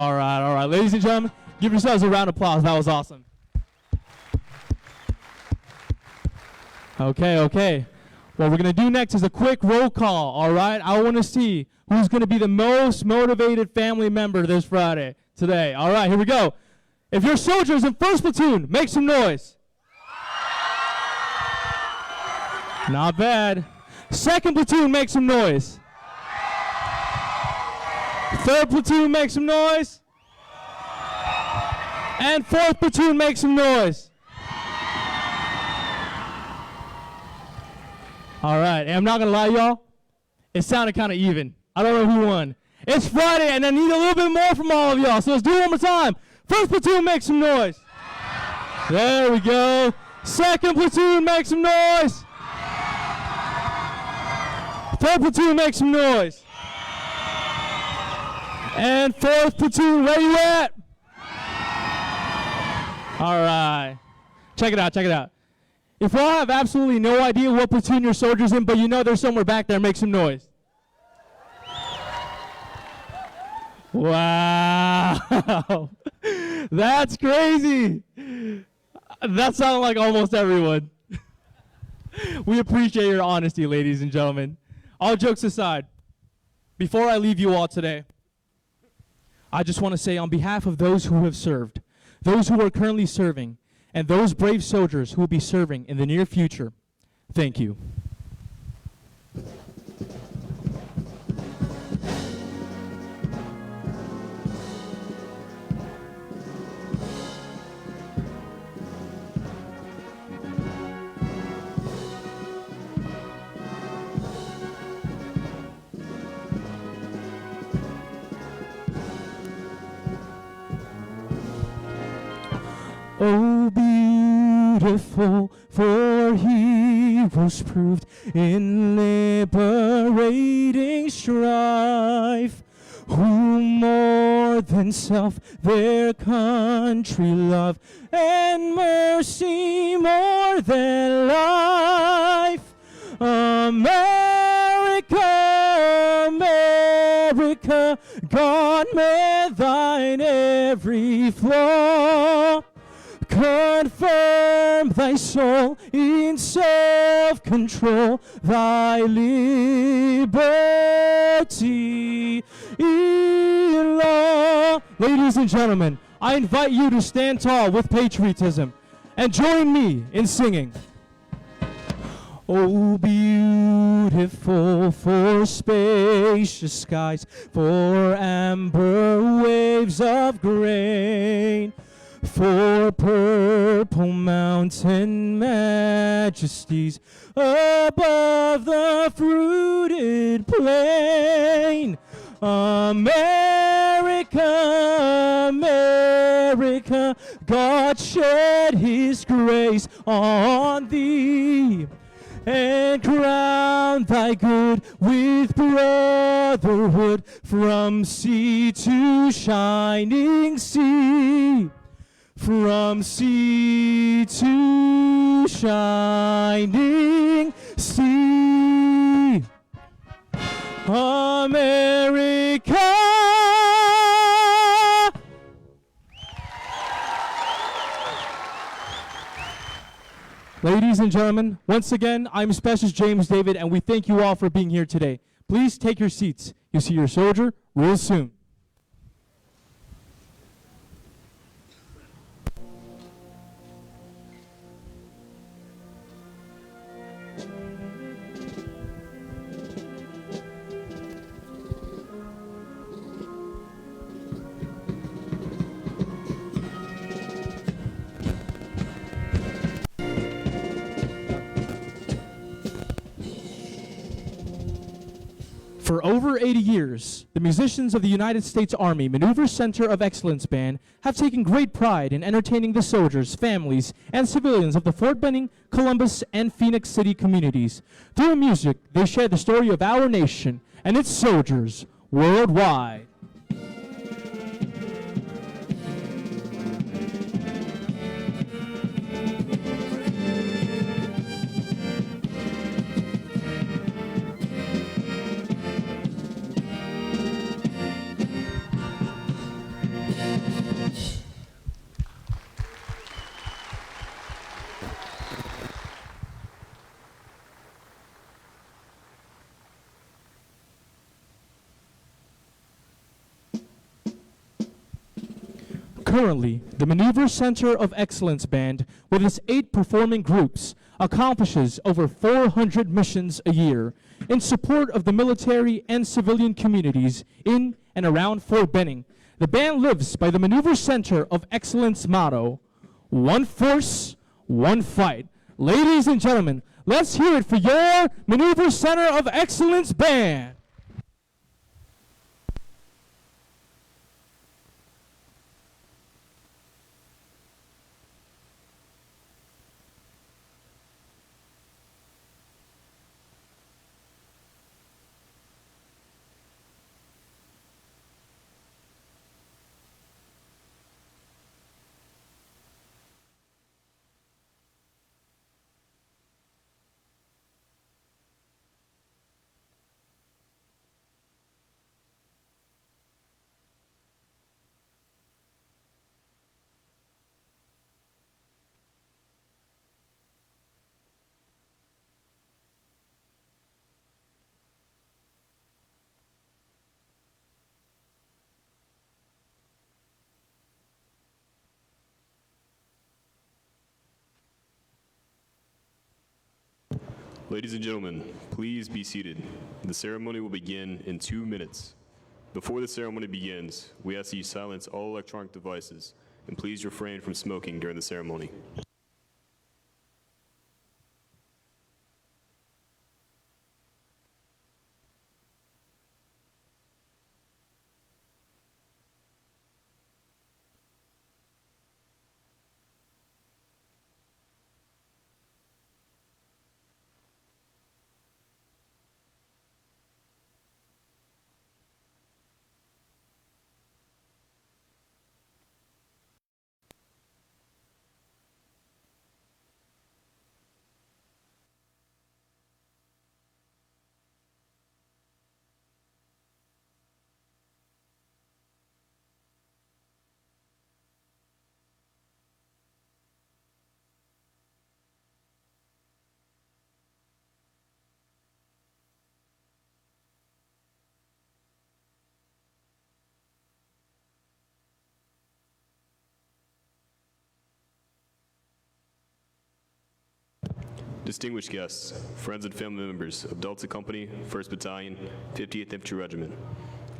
All right. Ladies and gentlemen, give yourselves a round of applause. That was awesome. Okay. What we're going to do next is a quick roll call, all right? I want to see who's going to be the most motivated family member this Friday today. All right, here we go. If your soldiers in 1st platoon, make some noise. Not bad. 2nd platoon, make some noise. 3rd platoon, make some noise. And 4th platoon, make some noise. All right, and I'm not going to lie, y'all. It sounded kind of even. I don't know who won. It's Friday, and I need a little bit more from all of y'all, so let's do it one more time. 1st platoon, make some noise. There we go. 2nd platoon, make some noise. 3rd platoon, make some noise. And 4th platoon, where you at? All right. Check it out. If y'all have absolutely no idea what platoon your soldier's in, but you know they're somewhere back there, make some noise. Wow. That's crazy. That sounded like almost everyone. We appreciate your honesty, ladies and gentlemen. All jokes aside, before I leave you all today, I just want to say on behalf of those who have served, those who are currently serving, and those brave soldiers who will be serving in the near future, thank you. Oh, beautiful for heroes proved in liberating strife, who more than self their country love, and mercy more than life. America, God made thine every flaw. Confirm thy soul in self-control, thy liberty in law. Ladies and gentlemen, I invite you to stand tall with patriotism and join me in singing. Oh, beautiful for spacious skies, for amber waves of grain, for purple mountain majesties above the fruited plain. America, God shed his grace on thee, and crown thy good with brotherhood from sea to shining sea. From sea to shining sea, America. Ladies and gentlemen, once again, I'm Specialist James David, and we thank you all for being here today. Please take your seats. You'll see your soldier real soon. For over 80 years, the musicians of the United States Army Maneuver Center of Excellence Band have taken great pride in entertaining the soldiers, families, and civilians of the Fort Benning, Columbus, and Phoenix City communities. Through music, they share the story of our nation and its soldiers worldwide. Currently, the Maneuver Center of Excellence Band, with its 8 performing groups, accomplishes over 400 missions a year in support of the military and civilian communities in and around Fort Benning. The band lives by the Maneuver Center of Excellence motto, one force, one fight. Ladies and gentlemen, let's hear it for your Maneuver Center of Excellence Band. Ladies and gentlemen, please be seated. The ceremony will begin in 2 minutes. Before the ceremony begins, we ask that you silence all electronic devices and please refrain from smoking during the ceremony. Distinguished guests, friends and family members of Delta Company, 1st Battalion, 50th Infantry Regiment,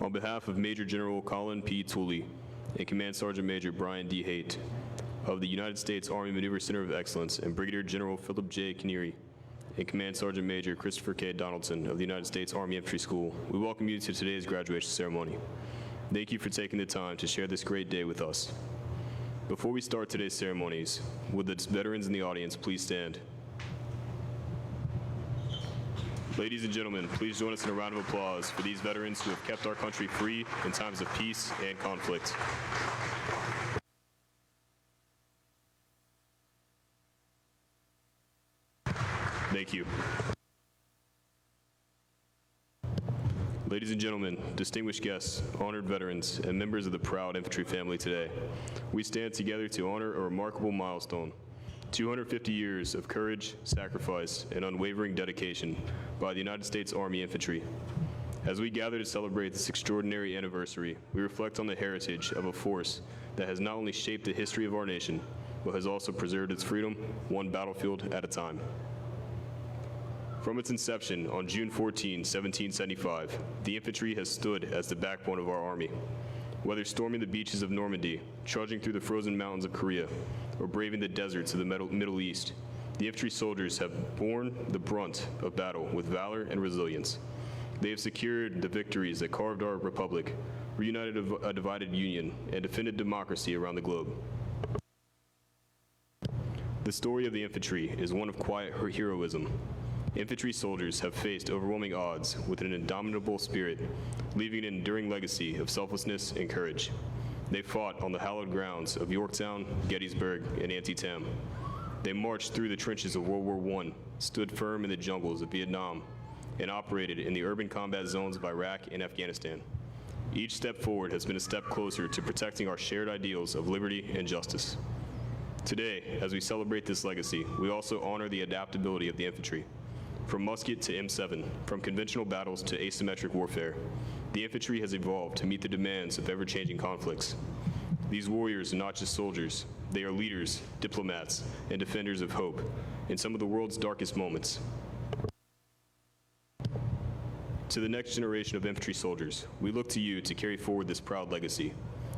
on behalf of Major General Colin P. Tooley and Command Sergeant Major Brian D. Haight of the United States Army Maneuver Center of Excellence and Brigadier General Philip J. Kinneary and Command Sergeant Major Christopher K. Donaldson of the United States Army Infantry School, we welcome you to today's graduation ceremony. Thank you for taking the time to share this great day with us. Before we start today's ceremonies, would the veterans in the audience please stand? Ladies and gentlemen, please join us in a round of applause for these veterans who have kept our country free in times of peace and conflict. Thank you. Ladies and gentlemen, distinguished guests, honored veterans, and members of the proud infantry family today, we stand together to honor a remarkable milestone. 250 years of courage, sacrifice, and unwavering dedication by the United States Army Infantry. As we gather to celebrate this extraordinary anniversary, we reflect on the heritage of a force that has not only shaped the history of our nation, but has also preserved its freedom, one battlefield at a time. From its inception on June 14, 1775, the infantry has stood as the backbone of our Army. Whether storming the beaches of Normandy, trudging through the frozen mountains of Korea, or braving the deserts of the Middle East, the infantry soldiers have borne the brunt of battle with valor and resilience. They have secured the victories that carved our republic, reunited a divided union, and defended democracy around the globe. The story of the infantry is one of quiet heroism. Infantry soldiers have faced overwhelming odds with an indomitable spirit, leaving an enduring legacy of selflessness and courage. They fought on the hallowed grounds of Yorktown, Gettysburg, and Antietam. They marched through the trenches of World War I, stood firm in the jungles of Vietnam, and operated in the urban combat zones of Iraq and Afghanistan. Each step forward has been a step closer to protecting our shared ideals of liberty and justice. Today, as we celebrate this legacy, we also honor the adaptability of the infantry. From musket to M7, from conventional battles to asymmetric warfare, the infantry has evolved to meet the demands of ever-changing conflicts. These warriors are not just soldiers, they are leaders, diplomats, and defenders of hope in some of the world's darkest moments. To the next generation of infantry soldiers, we look to you to carry forward this proud legacy.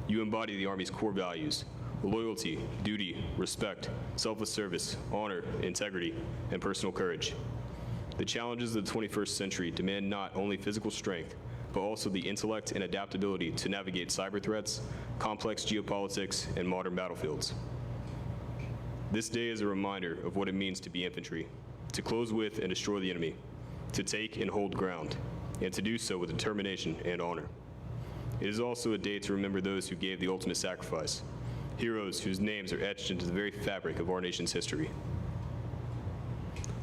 You embody the Army's core values: loyalty, duty, respect, selfless service, honor, integrity, and personal courage. The challenges of the 21st century demand not only physical strength, but also the intellect and adaptability to navigate cyber threats, complex geopolitics, and modern battlefields. This day is a reminder of what it means to be infantry, to close with and destroy the enemy, to take and hold ground, and to do so with determination and honor. It is also a day to remember those who gave the ultimate sacrifice, heroes whose names are etched into the very fabric of our nation's history.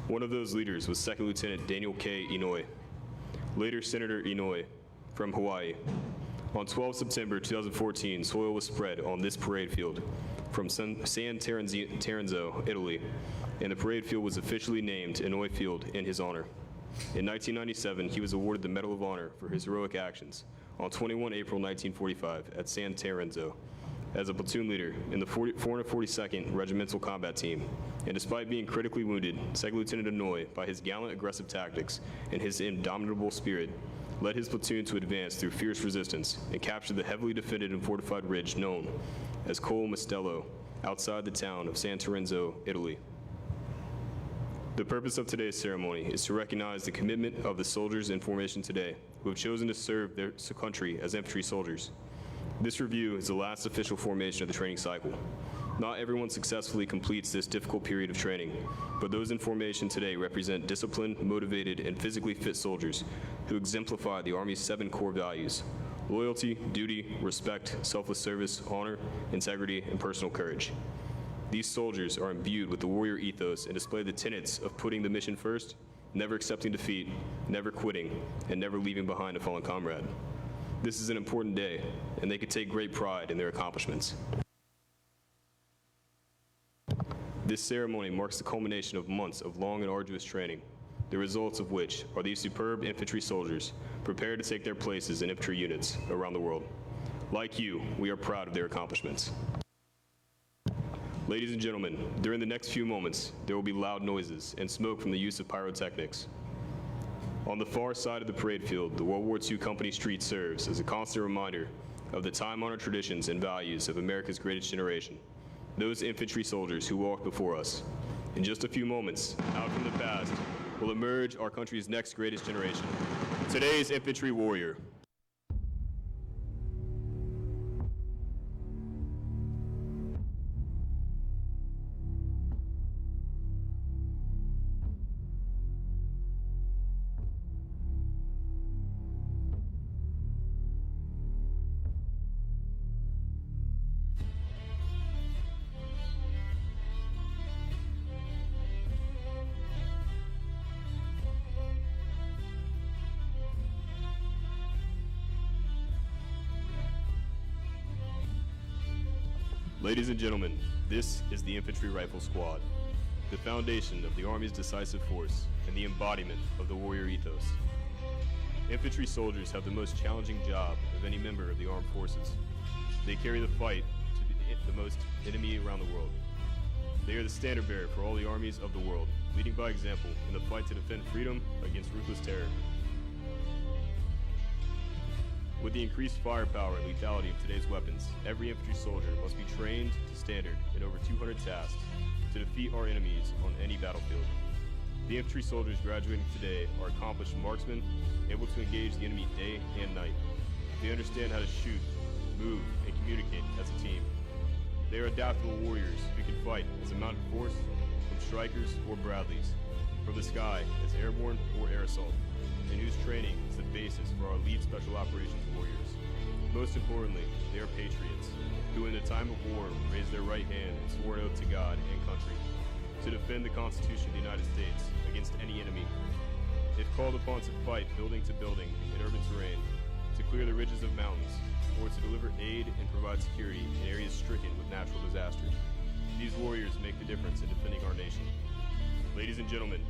One of those leaders was 2nd Lieutenant Daniel K. Inouye, later Senator Inouye from Hawaii. On 12 September 2014, soil was spread on this parade field from San Terenzo, Italy, and the parade field was officially named Inouye Field in his honor. In 1997, he was awarded the Medal of Honor for his heroic actions on 21 April 1945 at San Terenzo as a platoon leader in the 442nd Regimental Combat Team. And despite being critically wounded, 2nd Lieutenant Inouye, by his gallant aggressive tactics and his indomitable spirit, led his platoon to advance through fierce resistance and capture the heavily defended and fortified ridge known as Col Mastello, outside the town of San Terenzo, Italy. The purpose of today's ceremony is to recognize the commitment of the soldiers in formation today who have chosen to serve their country as infantry soldiers. This review is the last official formation of the training cycle. Not everyone successfully completes this difficult period of training, but those in formation today represent disciplined, motivated, and physically fit soldiers who exemplify the Army's 7 core values: loyalty, duty, respect, selfless service, honor, integrity, and personal courage. These soldiers are imbued with the warrior ethos and display the tenets of putting the mission first, never accepting defeat, never quitting, and never leaving behind a fallen comrade. This is an important day, and they can take great pride in their accomplishments. This ceremony marks the culmination of months of long and arduous training, the results of which are these superb infantry soldiers prepared to take their places in infantry units around the world. Like you, we are proud of their accomplishments. Ladies and gentlemen, during the next few moments, there will be loud noises and smoke from the use of pyrotechnics. On the far side of the parade field, the World War II Company Street serves as a constant reminder of the time-honored traditions and values of America's greatest generation, those infantry soldiers who walked before us. In just a few moments, out from the past, will emerge our country's next greatest generation, today's infantry warrior. Ladies and gentlemen, this is the Infantry Rifle Squad, the foundation of the Army's decisive force and the embodiment of the warrior ethos. Infantry soldiers have the most challenging job of any member of the armed forces. They carry the fight to the most enemy around the world. They are the standard bearer for all the armies of the world, leading by example in the fight to defend freedom against ruthless terror. With the increased firepower and lethality of today's weapons, every infantry soldier must be trained to standard in over 200 tasks to defeat our enemies on any battlefield. The infantry soldiers graduating today are accomplished marksmen, able to engage the enemy day and night. They understand how to shoot, move, and communicate as a team. They are adaptable warriors who can fight as a mounted force, from strikers or Bradleys, from the sky as airborne or air assault, and whose training is the basis for our elite special operations warriors. Most importantly, they are patriots, who in a time of war raised their right hand and swore an oath to God and country to defend the Constitution of the United States against any enemy. If called upon to fight building to building in urban terrain, to clear the ridges of mountains, or to deliver aid and provide security in areas stricken with natural disasters. These warriors make the difference in defending our nation. Ladies and gentlemen,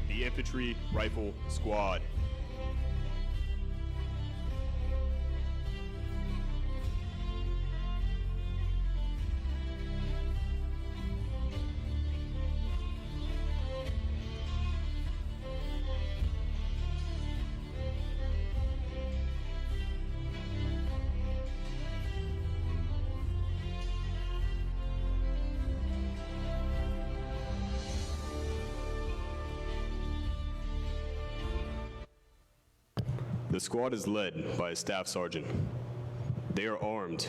the Infantry Rifle Squad. The squad is led by a staff sergeant. They are armed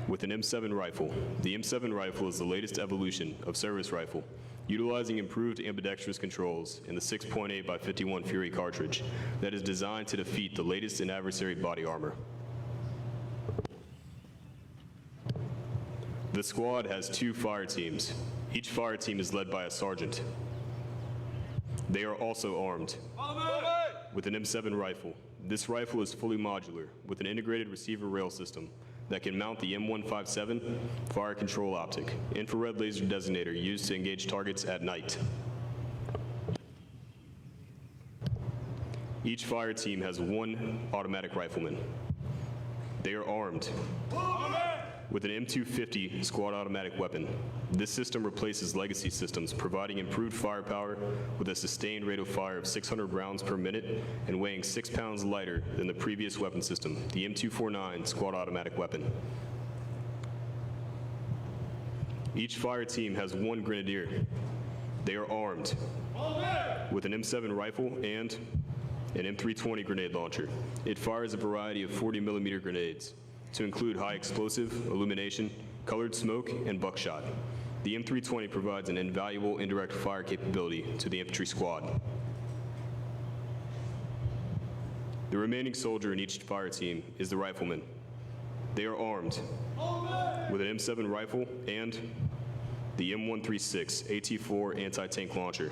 with an M7 rifle. The M7 rifle is the latest evolution of service rifle, utilizing improved ambidextrous controls in the 6.8 by 51 Fury cartridge that is designed to defeat the latest in adversary body armor. The squad has 2 fire teams. Each fire team is led by a sergeant. They are also armed with an M7 rifle. This rifle is fully modular with an integrated receiver rail system that can mount the M157 fire control optic, infrared laser designator used to engage targets at night. Each fire team has 1 automatic rifleman. They are armed with an M250 squad automatic weapon. This system replaces legacy systems, providing improved firepower with a sustained rate of fire of 600 rounds per minute and weighing 6 pounds lighter than the previous weapon system, the M249 squad automatic weapon. Each fire team has 1 grenadier. They are armed with an M7 rifle and an M320 grenade launcher. It fires a variety of 40mm grenades, to include high explosive, illumination, colored smoke, and buckshot. The M320 provides an invaluable indirect fire capability to the infantry squad. The remaining soldier in each fire team is the rifleman. They are armed with an M7 rifle and the M136 AT-4 anti-tank launcher.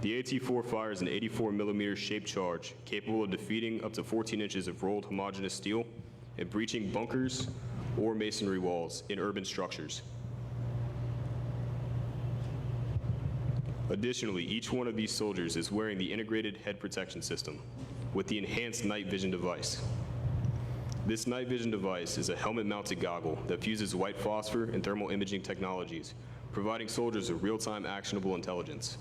The AT-4 fires an 84mm shaped charge capable of defeating up to 14 inches of rolled homogeneous steel and breaching bunkers or masonry walls in urban structures. Additionally, each one of these soldiers is wearing the integrated head protection system with the enhanced night vision device. This night vision device is a helmet-mounted goggle that fuses white phosphor and thermal imaging technologies, providing soldiers with real-time actionable intelligence.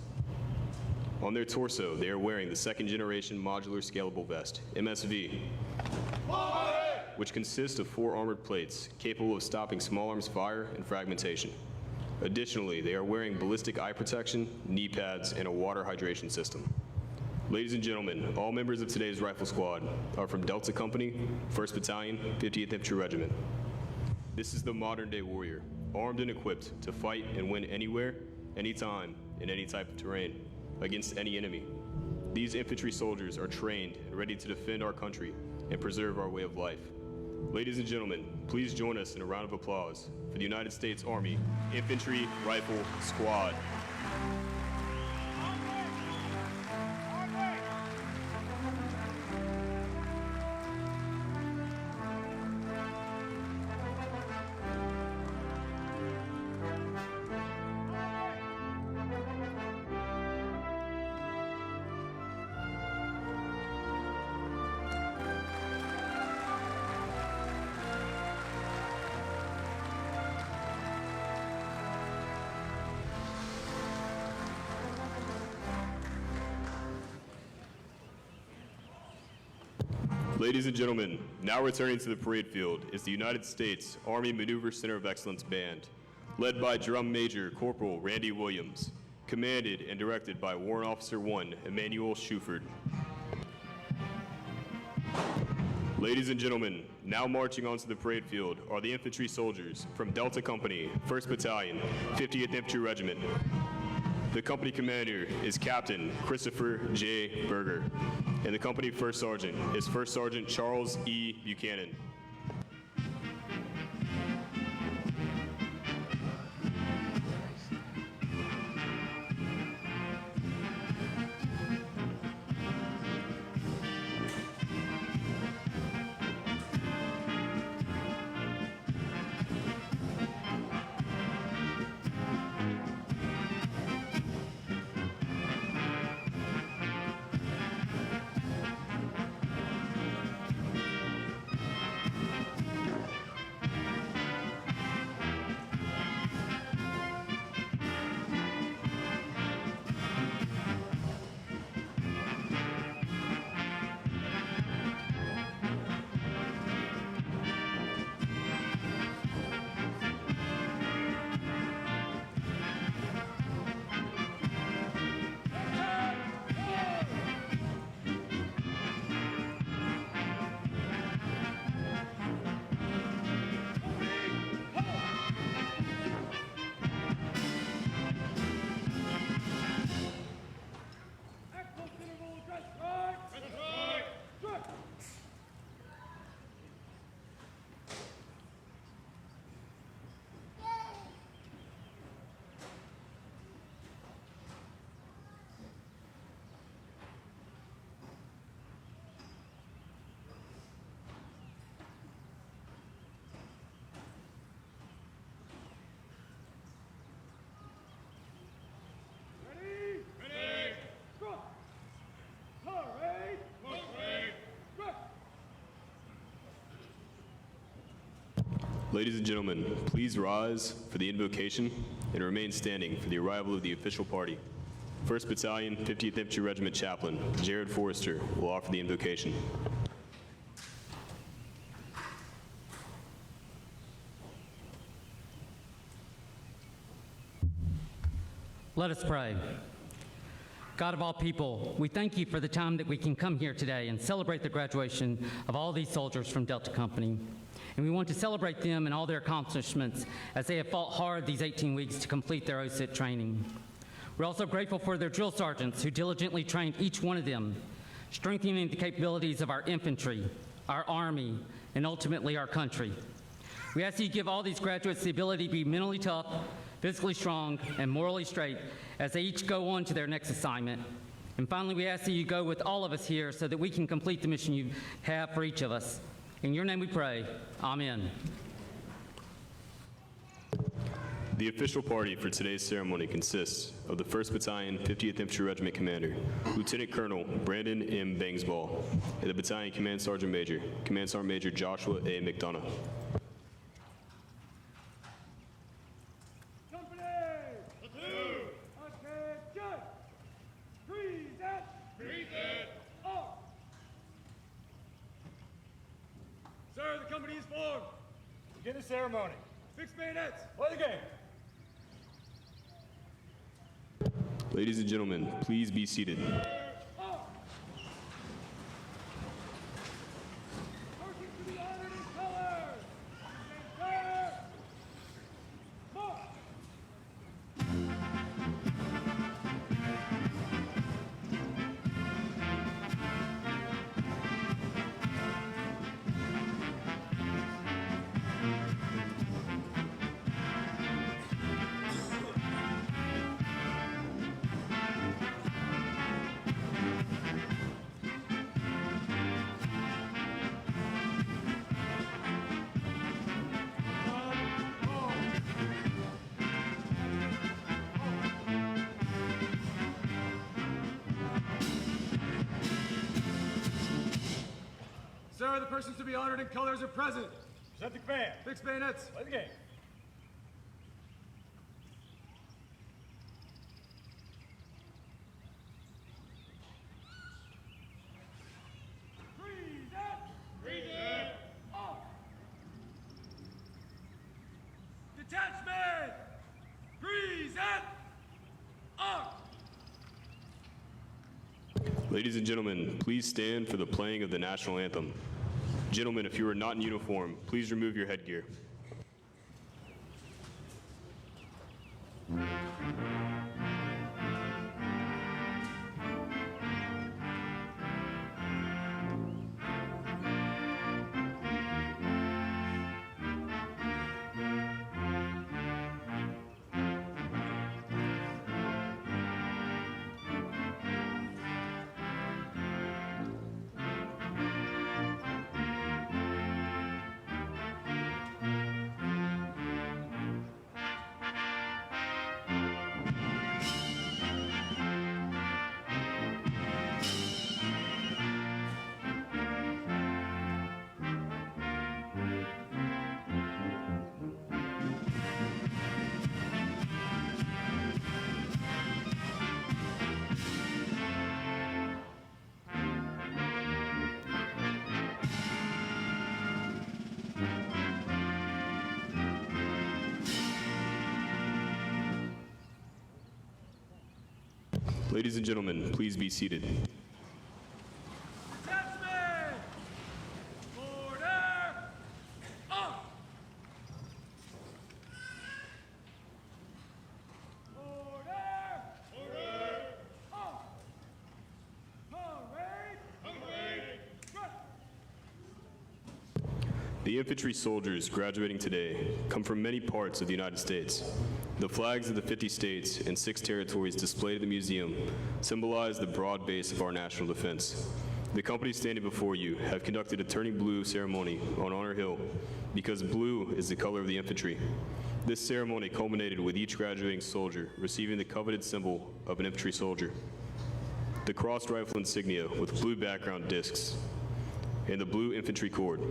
On their torso, they are wearing the 2nd generation modular scalable vest, MSV, which consists of 4 armored plates capable of stopping small arms fire and fragmentation. Additionally, they are wearing ballistic eye protection, knee pads, and a water hydration system. Ladies and gentlemen, all members of today's rifle squad are from Delta Company, 1st Battalion, 50th Infantry Regiment. This is the modern-day warrior, armed and equipped to fight and win anywhere, anytime, in any type of terrain, against any enemy. These infantry soldiers are trained and ready to defend our country and preserve our way of life. Ladies and gentlemen, please join us in a round of applause for the United States Army Infantry Rifle Squad. Ladies and gentlemen, now returning to the parade field is the United States Army Maneuver Center of Excellence Band, led by Drum Major Corporal Randy Williams, commanded and directed by Warrant Officer 1 Emmanuel Shuford. Ladies and gentlemen, now marching onto the parade field are the infantry soldiers from Delta Company, 1st Battalion, 50th Infantry Regiment. The company commander is Captain Christopher J. Berger, and the company first sergeant is First Sergeant Charles E. Buchanan. Ladies and gentlemen, please rise for the invocation and remain standing for the arrival of the official party. 1st Battalion, 50th Infantry Regiment Chaplain, Jared Forrester, will offer the invocation. Let us pray. God of all people, we thank you for the time that we can come here today and celebrate the graduation of all these soldiers from Delta Company. And we want to celebrate them and all their accomplishments as they have fought hard these 18 weeks to complete their OSIT training. We're also grateful for their drill sergeants who diligently trained each one of them, strengthening the capabilities of our infantry, our Army, and ultimately our country. We ask that you give all these graduates the ability to be mentally tough, physically strong, and morally straight as they each go on to their next assignment. And finally, we ask that you go with all of us here so that we can complete the mission you have for each of us. In your name we pray. Amen. The official party for today's ceremony consists of the 1st Battalion, 50th Infantry Regiment Commander, Lieutenant Colonel Brandon M. Bangsball, and the Battalion Command Sergeant Major, Command Sergeant Major Joshua A. McDonough. Sir, the company is formed. Begin the ceremony. Fix bayonets. Play the game. Ladies and gentlemen, please be seated. Marching to the honored in colors. Sir, march. Sir, the persons to be honored in colors are present. Present the command. Fix bayonets. Play the game. Present. Off. Detachment. Present. Off. Ladies and gentlemen, please stand for the playing of the national anthem. Gentlemen, if you are not in uniform, please remove your headgear. Ladies and gentlemen, please be seated. Detachment. Order. Up. Order. Up. Parade. Front. The infantry soldiers graduating today come from many parts of the United States. The flags of the 50 states and 6 territories displayed at the museum symbolize the broad base of our national defense. The companies standing before you have conducted a turning blue ceremony on Honor Hill because blue is the color of the infantry. This ceremony culminated with each graduating soldier receiving the coveted symbol of an infantry soldier, the crossed rifle insignia with blue background discs, and the blue infantry cord.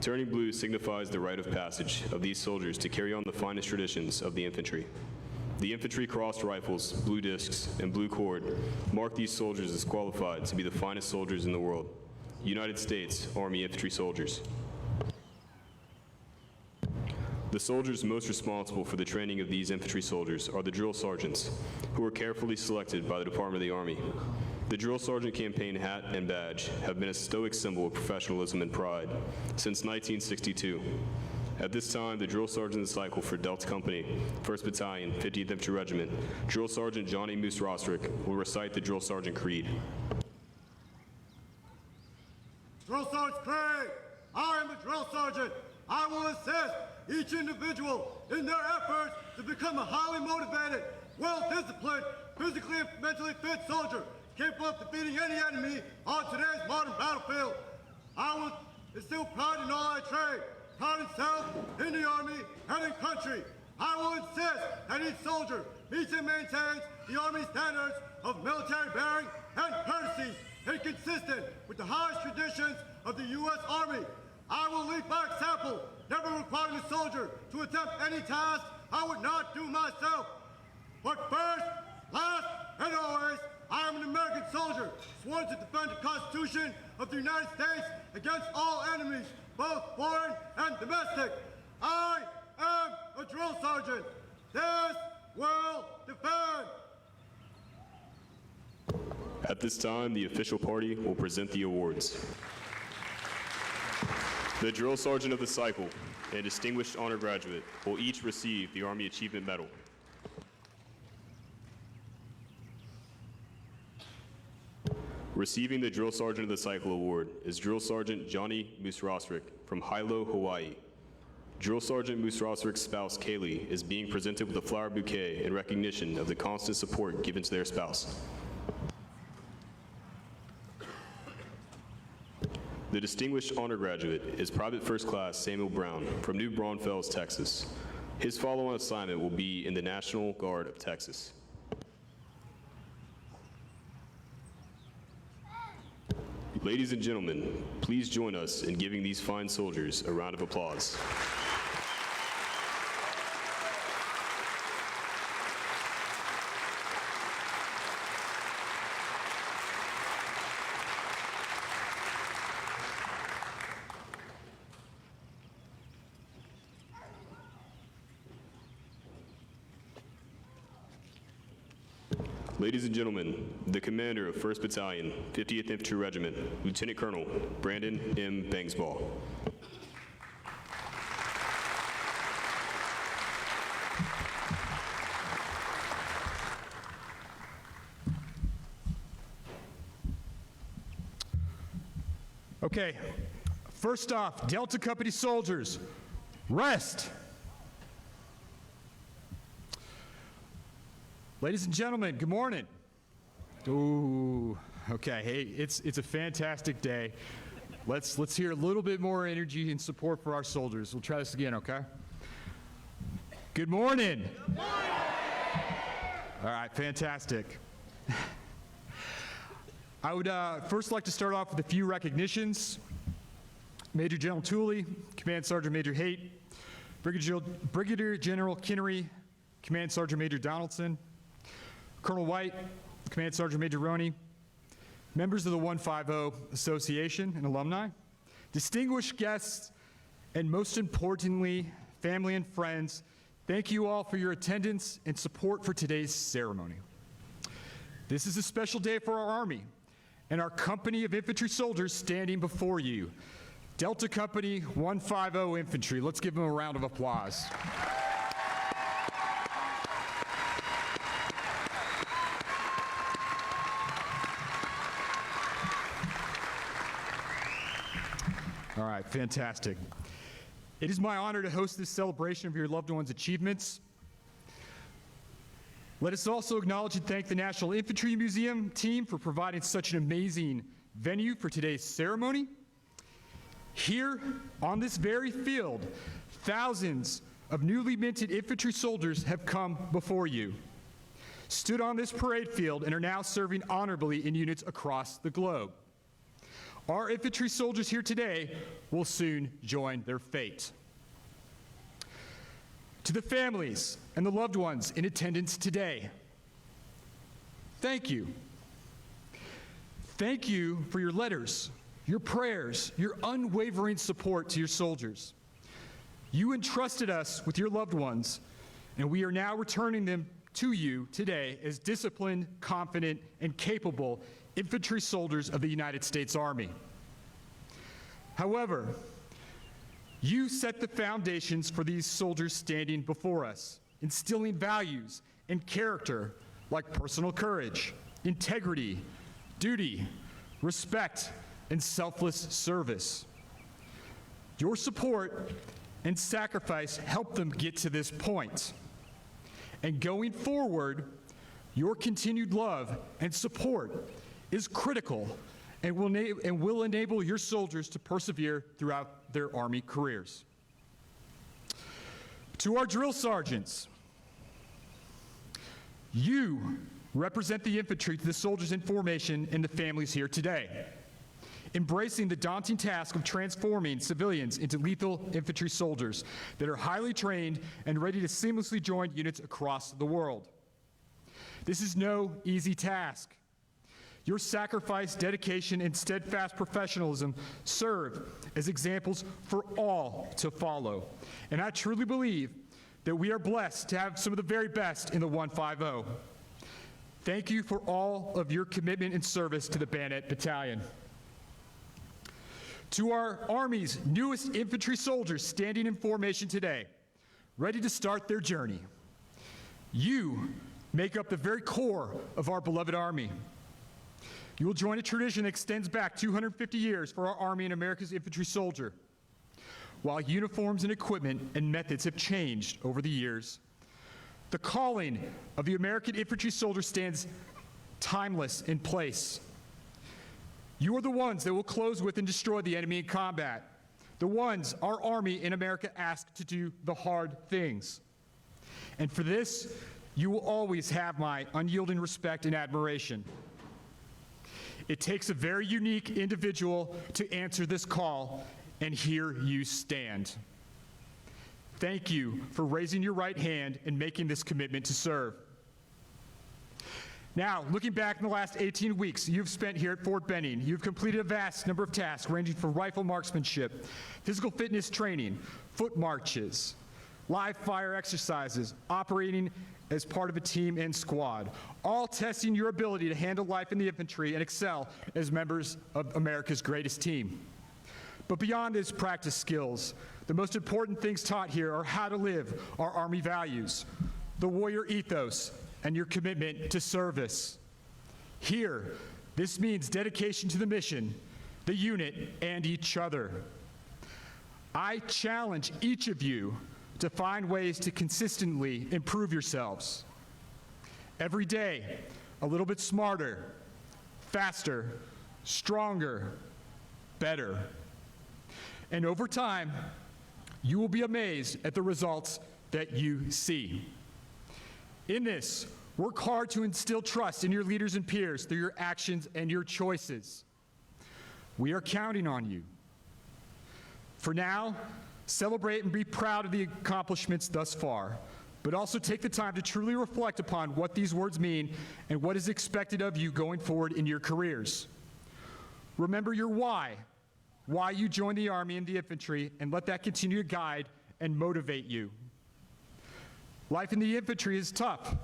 Turning blue signifies the rite of passage of these soldiers to carry on the finest traditions of the infantry. The infantry crossed rifles, blue discs, and blue cord mark these soldiers as qualified to be the finest soldiers in the world. United States Army infantry soldiers. The soldiers most responsible for the training of these infantry soldiers are the drill sergeants, who are carefully selected by the Department of the Army. The drill sergeant campaign hat and badge have been a stoic symbol of professionalism and pride since 1962. At this time, the drill sergeant cycle for Delta Company, 1st Battalion, 50th Infantry Regiment, Drill Sergeant Johnny Moose Rostrick will recite the Drill Sergeant Creed. Drill Sergeant Craig, I am the drill sergeant. I will assist each individual in their efforts to become a highly motivated, well-disciplined, physically and mentally fit soldier, capable of defeating any enemy on today's modern battlefield. I will instill pride in all I trade, pride in self, in the Army, and in country. I will insist that each soldier meets and maintains the Army standards of military bearing and courtesy, inconsistent with the highest traditions of the U.S. Army. I will lead by example, never requiring a soldier to attempt any task I would not do myself. But first, last, and always, I am an American soldier, sworn to defend the Constitution of the United States against all enemies, both foreign and domestic. I am a drill sergeant. This will defend. At this time, the official party will present the awards. The Drill Sergeant of the Cycle and Distinguished Honor Graduate will each receive the Army Achievement Medal. Receiving the Drill Sergeant of the Cycle Award is Drill Sergeant Johnny Moose Rostrick from Hilo, Hawaii. Drill Sergeant Moose Rostrick's spouse, Kaylee, is being presented with a flower bouquet in recognition of the constant support given to their spouse. The Distinguished Honor Graduate is Private First Class Samuel Brown from New Braunfels, Texas. His follow-on assignment will be in the National Guard of Texas. Ladies and gentlemen, please join us in giving these fine soldiers a round of applause. Ladies and gentlemen, the commander of 1st Battalion, 50th Infantry Regiment, Lieutenant Colonel Brandon M. Bangsball. Okay, first off, Delta Company soldiers, rest. Ladies and gentlemen, good morning. Ooh, okay, hey, it's a fantastic day. Let's hear a little bit more energy and support for our soldiers. We'll try this again, okay? Good morning. Good morning. All right, fantastic. I would first like to start off with a few recognitions. Major General Tooley, Command Sergeant Major Haight, Brigadier General Kinnery, Command Sergeant Major Donaldson, Colonel White, Command Sergeant Major Roney, members of the 150 Association and alumni, distinguished guests, and most importantly, family and friends, thank you all for your attendance and support for today's ceremony. This is a special day for our Army and our company of infantry soldiers standing before you. Delta Company 150 Infantry. Let's give them a round of applause. All right, fantastic. It is my honor to host this celebration of your loved ones' achievements. Let us also acknowledge and thank the National Infantry Museum team for providing such an amazing venue for today's ceremony. Here, on this very field, thousands of newly minted infantry soldiers have come before you, stood on this parade field, and are now serving honorably in units across the globe. Our infantry soldiers here today will soon join their fate. To the families and the loved ones in attendance today, thank you. Thank you for your letters, your prayers, your unwavering support to your soldiers. You entrusted us with your loved ones, and we are now returning them to you today as disciplined, confident, and capable infantry soldiers of the United States Army. However, you set the foundations for these soldiers standing before us, instilling values and character like personal courage, integrity, duty, respect, and selfless service. Your support and sacrifice helped them get to this point. And going forward, your continued love and support is critical and will enable your soldiers to persevere throughout their Army careers. To our drill sergeants, you represent the infantry to the soldiers in formation and the families here today, embracing the daunting task of transforming civilians into lethal infantry soldiers that are highly trained and ready to seamlessly join units across the world. This is no easy task. Your sacrifice, dedication, and steadfast professionalism serve as examples for all to follow. And I truly believe that we are blessed to have some of the very best in the 150. Thank you for all of your commitment and service to the Bayonet Battalion. To our Army's newest infantry soldiers standing in formation today, ready to start their journey, you make up the very core of our beloved Army. You will join a tradition that extends back 250 years for our Army and America's infantry soldier. While uniforms and equipment and methods have changed over the years, the calling of the American infantry soldier stands timeless in place. You are the ones that will close with and destroy the enemy in combat, the ones our Army in America asked to do the hard things. And for this, you will always have my unyielding respect and admiration. It takes a very unique individual to answer this call, and here you stand. Thank you for raising your right hand and making this commitment to serve. Now, looking back in the last 18 weeks you've spent here at Fort Benning, you've completed a vast number of tasks ranging from rifle marksmanship, physical fitness training, foot marches, live fire exercises, operating as part of a team and squad, all testing your ability to handle life in the infantry and excel as members of America's greatest team. But beyond these practice skills, the most important things taught here are how to live our Army values, the warrior ethos, and your commitment to service. Here, this means dedication to the mission, the unit, and each other. I challenge each of you to find ways to consistently improve yourselves. Every day, a little bit smarter, faster, stronger, better. And over time, you will be amazed at the results that you see. In this, work hard to instill trust in your leaders and peers through your actions and your choices. We are counting on you. For now, celebrate and be proud of the accomplishments thus far, but also take the time to truly reflect upon what these words mean and what is expected of you going forward in your careers. Remember your why you joined the Army and the infantry, and let that continue to guide and motivate you. Life in the infantry is tough,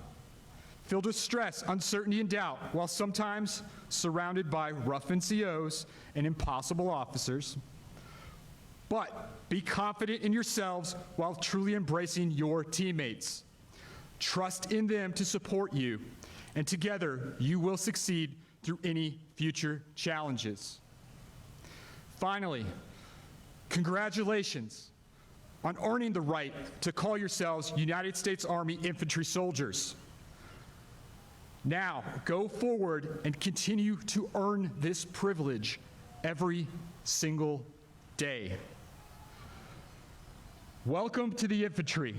filled with stress, uncertainty, and doubt, while sometimes surrounded by rough NCOs and impossible officers. But be confident in yourselves while truly embracing your teammates. Trust in them to support you, and together you will succeed through any future challenges. Finally, congratulations on earning the right to call yourselves United States Army infantry soldiers. Now, go forward and continue to earn this privilege every single day. Welcome to the infantry.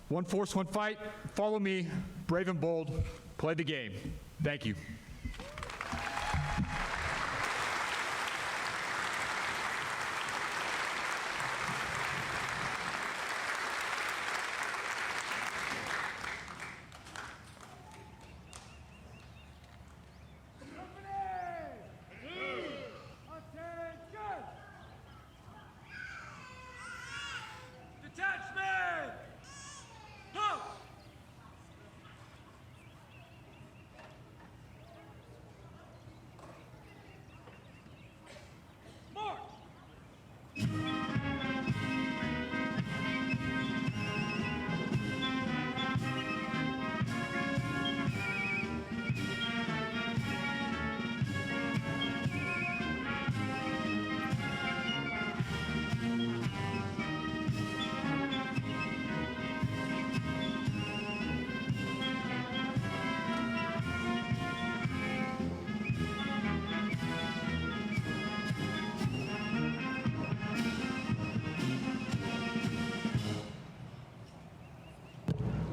One force, one fight. Follow me, brave and bold. Play the game. Thank you.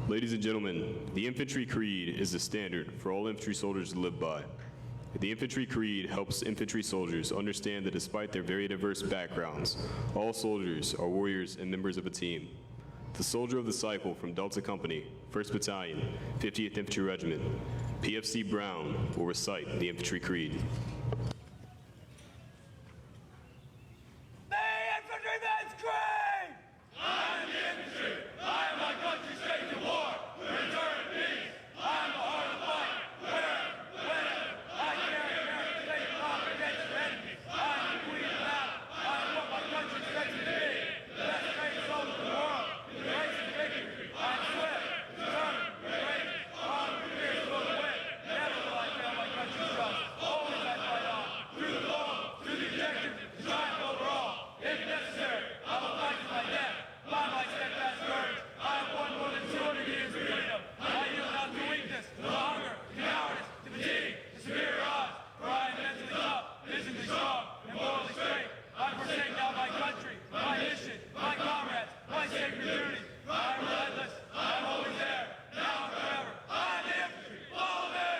Ladies and gentlemen, the Infantry Creed is the standard for all infantry soldiers to live by. The Infantry Creed helps infantry soldiers understand that despite their very diverse backgrounds, all soldiers are warriors and members of a team. The soldier of the cycle from Delta Company, 1st Battalion, 50th Infantry Regiment, PFC Brown, will recite the Infantry Creed. The infantryman's creed! I am the infantry. I am my country's state to war. Return in peace. I am the heart of the fight. Whenever I carry American state power against your enemies. I am the queen of battle. I am what my country expects me to be. The best trained soldier in the world. The race and victory. I am swift, determined, courageous. Armed with fierce will to win. Never will I fail my country's trust. Always I fight on. Through the goal, through the objective, to triumph over all. If necessary, I will fight to my death. By my steadfast courage, I have won more than 200 years of freedom. I yield not to weakness, to hunger, to cowardice, to fatigue, to severe odds. For I am mentally tough, physically strong, and morally straight. I forsake not my country, my mission, my comrades, my sacred duties. I am relentless. I am always there, now and forever. I am the infantry. Follow me!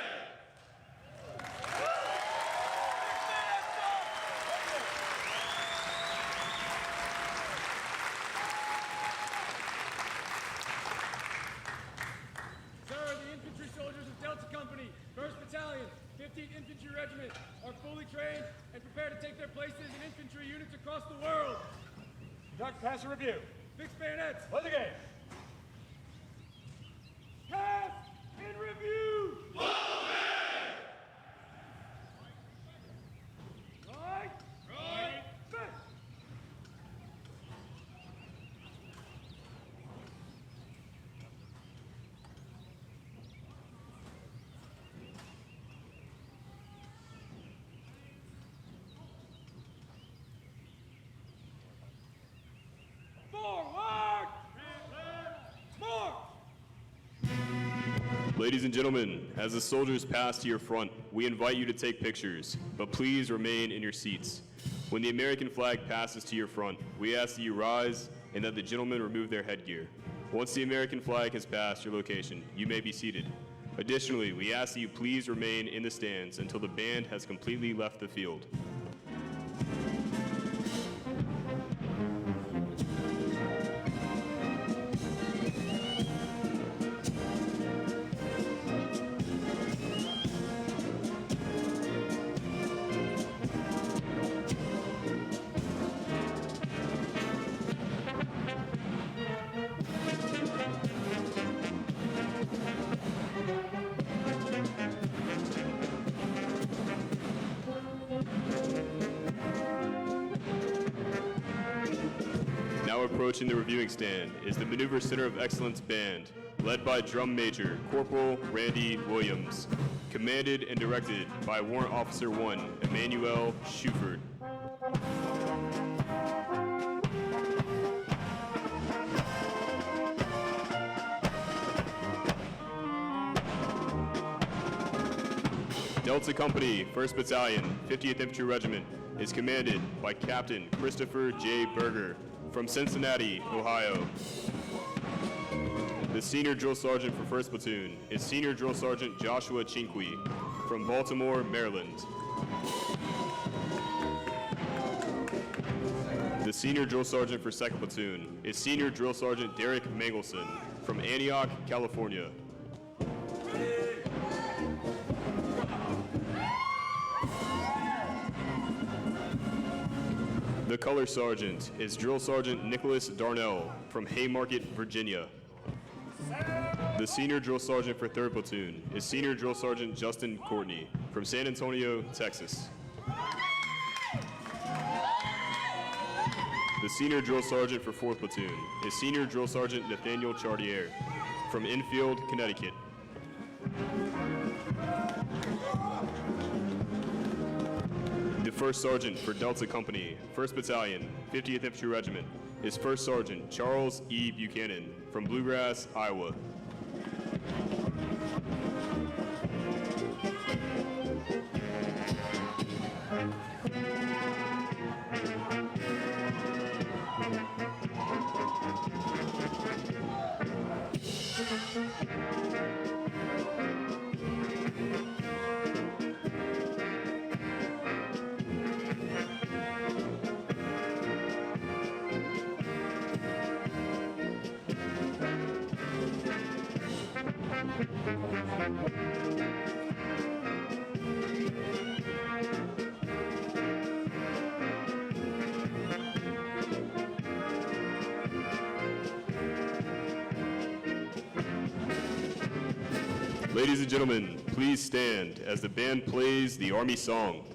Sir, the infantry soldiers of Delta Company, 1st Battalion, 15th Infantry Regiment, are fully trained and prepared to take their places in infantry units across the world. Conduct pass and review. Fix bayonets. Play the game. Pass and review. Right. Right. Back. Forward! More! Ladies and gentlemen, as the soldiers pass to your front, we invite you to take pictures, but please remain in your seats. When the American flag passes to your front, we ask that you rise and that the gentlemen remove their headgear. Once the American flag has passed your location, you may be seated. Additionally, we ask that you please remain in the stands until the band has completely left the field. Now approaching the reviewing stand is the Maneuver Center of Excellence Band, led by Drum Major Corporal Randy Williams, commanded and directed by Warrant Officer 1 Emmanuel Schufert. Delta Company, 1st Battalion, 50th Infantry Regiment, is commanded by Captain Christopher J. Berger from Cincinnati, Ohio. The Senior Drill Sergeant for 1st Platoon is Senior Drill Sergeant Joshua Chinqui from Baltimore, Maryland. The Senior Drill Sergeant for 2nd Platoon is Senior Drill Sergeant Derek Mangelson from Antioch, California. The Color Sergeant is Drill Sergeant Nicholas Darnell from Haymarket, Virginia. The Senior Drill Sergeant for 3rd Platoon is Senior Drill Sergeant Justin Courtney from San Antonio, Texas. The Senior Drill Sergeant for 4th Platoon is Senior Drill Sergeant Nathaniel Chartier from Enfield, Connecticut. The First Sergeant for Delta Company, 1st Battalion, 50th Infantry Regiment, is First Sergeant Charles E. Buchanan from Bluegrass, Iowa. Ladies and gentlemen, please stand as the band plays the Army Song.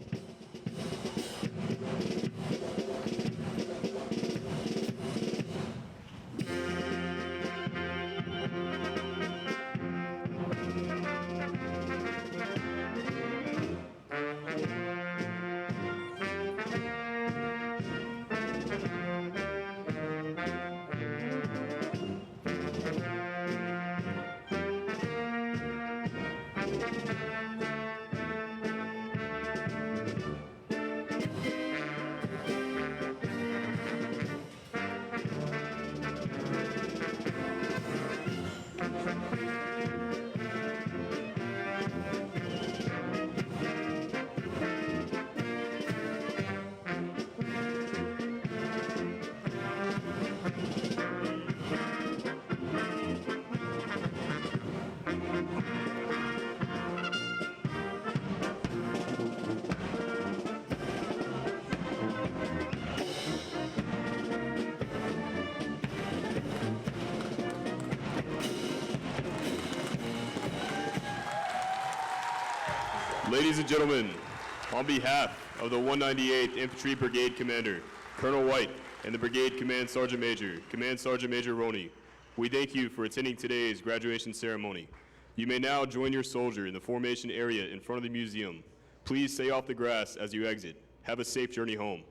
Ladies and gentlemen, on behalf of the 198th Infantry Brigade Commander, Colonel White, and the Brigade Command Sergeant Major Roney, we thank you for attending today's graduation ceremony. You may now join your soldier in the formation area in front of the museum. Please stay off the grass as you exit. Have a safe journey home.